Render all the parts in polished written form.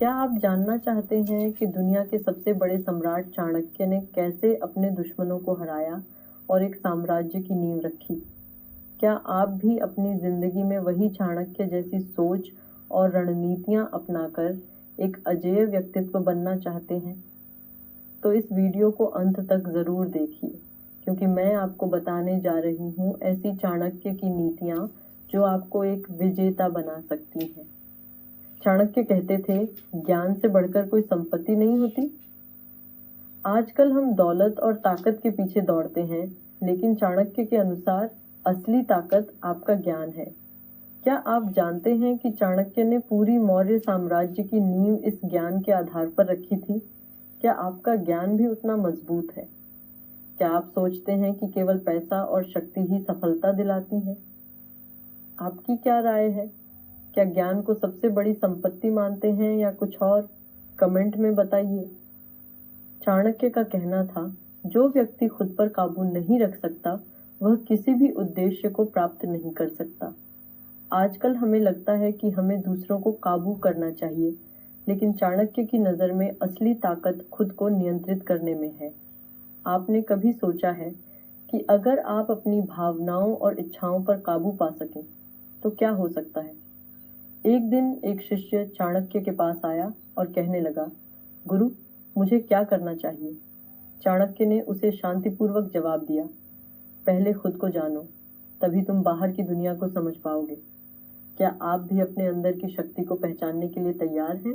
क्या आप जानना चाहते हैं कि दुनिया के सबसे बड़े सम्राट चाणक्य ने कैसे अपने दुश्मनों को हराया और एक साम्राज्य की नींव रखी? क्या आप भी अपनी जिंदगी में वही चाणक्य जैसी सोच और रणनीतियां अपनाकर एक अजेय व्यक्तित्व बनना चाहते हैं? तो इस वीडियो को अंत तक जरूर देखिए, क्योंकि मैं आपको बताने जा रही हूँ ऐसी चाणक्य की नीतियां जो आपको एक विजेता बना सकती हैं। चाणक्य कहते थे, ज्ञान से बढ़कर कोई संपत्ति नहीं होती। आजकल हम दौलत और ताकत के पीछे दौड़ते हैं, लेकिन चाणक्य के अनुसार असली ताकत आपका ज्ञान है। क्या आप जानते हैं कि चाणक्य ने पूरी मौर्य साम्राज्य की नींव इस ज्ञान के आधार पर रखी थी? क्या आपका ज्ञान भी उतना मजबूत है? क्या आप सोचते हैं कि केवल पैसा और शक्ति ही सफलता दिलाती है? आपकी क्या राय है? क्या ज्ञान को सबसे बड़ी संपत्ति मानते हैं या कुछ और? कमेंट में बताइए। चाणक्य का कहना था, जो व्यक्ति खुद पर काबू नहीं रख सकता वह किसी भी उद्देश्य को प्राप्त नहीं कर सकता। आजकल हमें लगता है कि हमें दूसरों को काबू करना चाहिए, लेकिन चाणक्य की नज़र में असली ताकत खुद को नियंत्रित करने में है। आपने कभी सोचा है कि अगर आप अपनी भावनाओं और इच्छाओं पर काबू पा सकें तो क्या हो सकता है? एक दिन एक शिष्य चाणक्य के पास आया और कहने लगा, गुरु, मुझे क्या करना चाहिए? चाणक्य ने उसे शांतिपूर्वक जवाब दिया, पहले खुद को जानो, तभी तुम बाहर की दुनिया को समझ पाओगे। क्या आप भी अपने अंदर की शक्ति को पहचानने के लिए तैयार हैं?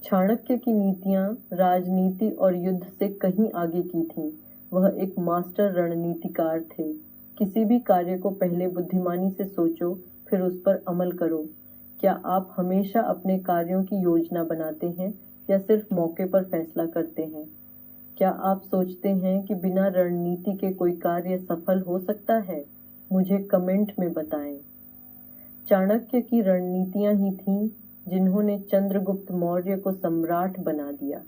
चाणक्य की नीतियां राजनीति और युद्ध से कहीं आगे की थीं। वह एक मास्टर रणनीतिकार थे। किसी भी कार्य को पहले बुद्धिमानी से सोचो, फिर उस पर अमल करो। क्या आप हमेशा अपने कार्यों की योजना बनाते हैं या सिर्फ मौके पर फैसला करते हैं? क्या आप सोचते हैं कि बिना रणनीति के कोई कार्य सफल हो सकता है? मुझे कमेंट में बताएं। चाणक्य की रणनीतियां ही थीं जिन्होंने चंद्रगुप्त मौर्य को सम्राट बना दिया।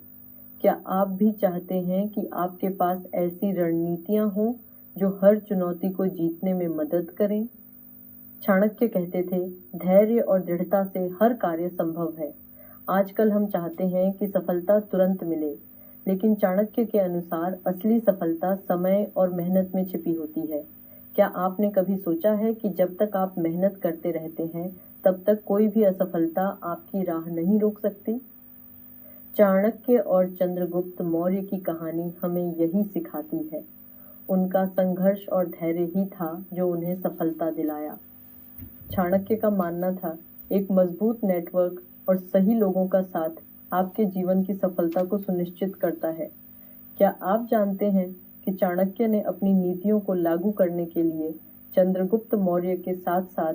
क्या आप भी चाहते हैं कि आपके पास ऐसी रणनीतियां हों जो हर चुनौती को जीतने में मदद करें? चाणक्य कहते थे, धैर्य और दृढ़ता से हर कार्य संभव है। आजकल हम चाहते हैं कि सफलता तुरंत मिले, लेकिन चाणक्य के अनुसार असली सफलता समय और मेहनत में छिपी होती है। क्या आपने कभी सोचा है कि जब तक आप मेहनत करते रहते हैं, तब तक कोई भी असफलता आपकी राह नहीं रोक सकती? चाणक्य और चंद्रगुप्त मौर्य की कहानी हमें यही सिखाती है। उनका संघर्ष और धैर्य ही था जो उन्हें सफलता दिलाया। चाणक्य का मानना था, एक मजबूत नेटवर्क और सही लोगों का साथ आपके जीवन की सफलता को सुनिश्चित करता है। क्या आप जानते हैं कि चाणक्य ने अपनी नीतियों को लागू करने के लिए चंद्रगुप्त मौर्य के साथ साथ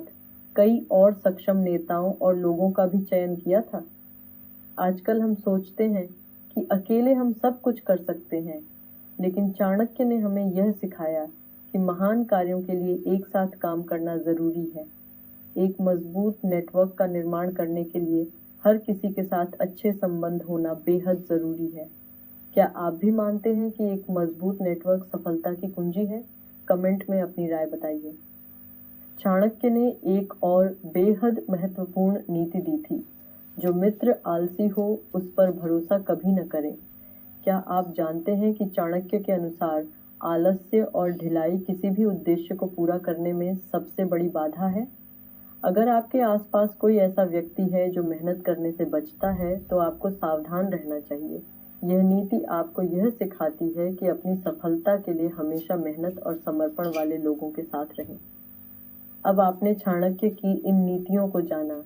कई और सक्षम नेताओं और लोगों का भी चयन किया था? आजकल हम सोचते हैं कि अकेले हम सब कुछ कर सकते हैं, लेकिन चाणक्य ने हमें यह सिखाया कि महान कार्यों के लिए एक साथ काम करना जरूरी है। एक मजबूत नेटवर्क का निर्माण करने के लिए हर किसी के साथ अच्छे संबंध होना बेहद जरूरी है। क्या आप भी मानते हैं कि एक मजबूत नेटवर्क सफलता की कुंजी है? कमेंट में अपनी राय बताइए। चाणक्य ने एक और बेहद महत्वपूर्ण नीति दी थी, जो मित्र आलसी हो उस पर भरोसा कभी न करें। क्या आप जानते हैं कि चाणक्य के अनुसार आलस्य और ढिलाई किसी भी उद्देश्य को पूरा करने में सबसे बड़ी बाधा है? अगर आपके आसपास कोई ऐसा व्यक्ति है जो मेहनत करने से बचता है, तो आपको सावधान रहना चाहिए। यह नीति आपको यह सिखाती है कि अपनी सफलता के लिए हमेशा मेहनत और समर्पण वाले लोगों के साथ रहें। अब आपने चाणक्य की इन नीतियों को जाना।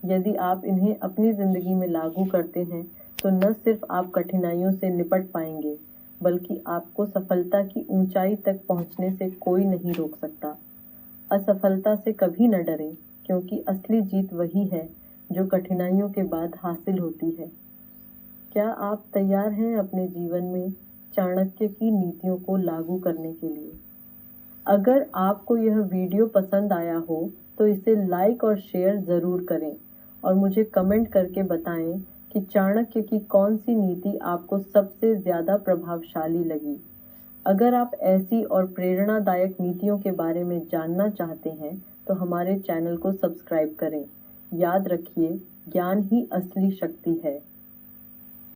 यदि आप इन्हें अपनी जिंदगी में लागू करते हैं, तो न सिर्फ आप कठिनाइयों से निपट पाएंगे, बल्कि आपको सफलता की ऊंचाई तक पहुंचने से कोई नहीं रोक सकता। असफलता से कभी न डरें, क्योंकि असली जीत वही है जो कठिनाइयों के बाद हासिल होती है। क्या आप तैयार हैं अपने जीवन में चाणक्य की नीतियों को लागू करने के लिए? अगर आपको यह वीडियो पसंद आया हो तो इसे लाइक और शेयर ज़रूर करें और मुझे कमेंट करके बताएं कि चाणक्य की कौन सी नीति आपको सबसे ज़्यादा प्रभावशाली लगी। अगर आप ऐसी और प्रेरणादायक नीतियों के बारे में जानना चाहते हैं तो हमारे चैनल को सब्सक्राइब करें। याद रखिए, ज्ञान ही असली शक्ति है।